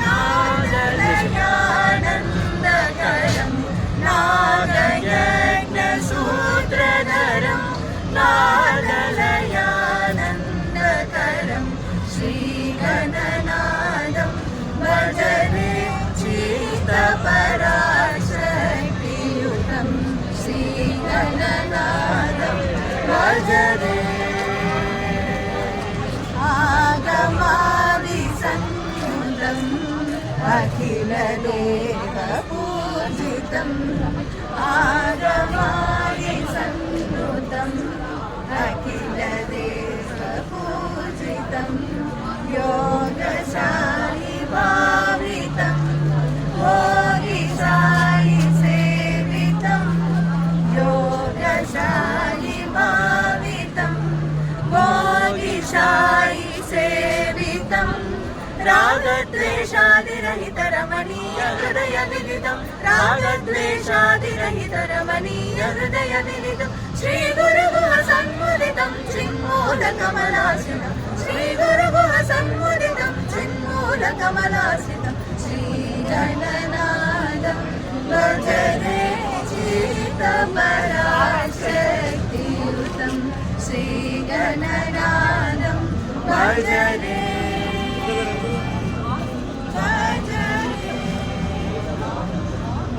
नादलयानन्दकरं नादयज्ञसूत्रधरं नादलयानन्दकरं श्रीगणनादं भज रे चित्तपराशक्तियुतं श्रीगणनादं भज रे आगमादिसंयुतम् अखिलदेवपूजितम् आगमादिसंयुतम् अखिलदेवपूजितं योगशायि भावितं भोगिशायि सेवितं योगशायि भावितं भोगिशायि सेवितं रागद्वेषादिरहितरमणीय हृदय विदितं रागद्वेषादिरहितरमणीय हृदय विदितं श्रीगुरुगुह सन्मुदितं चिन्मूलकमलासितं श्रीगुरुगुह सन्मुदितं चिन्मूलकमलासितं श्रीगणनादं भज रे चित्तपराशक्तियुतं श्रीगणनादं भज रे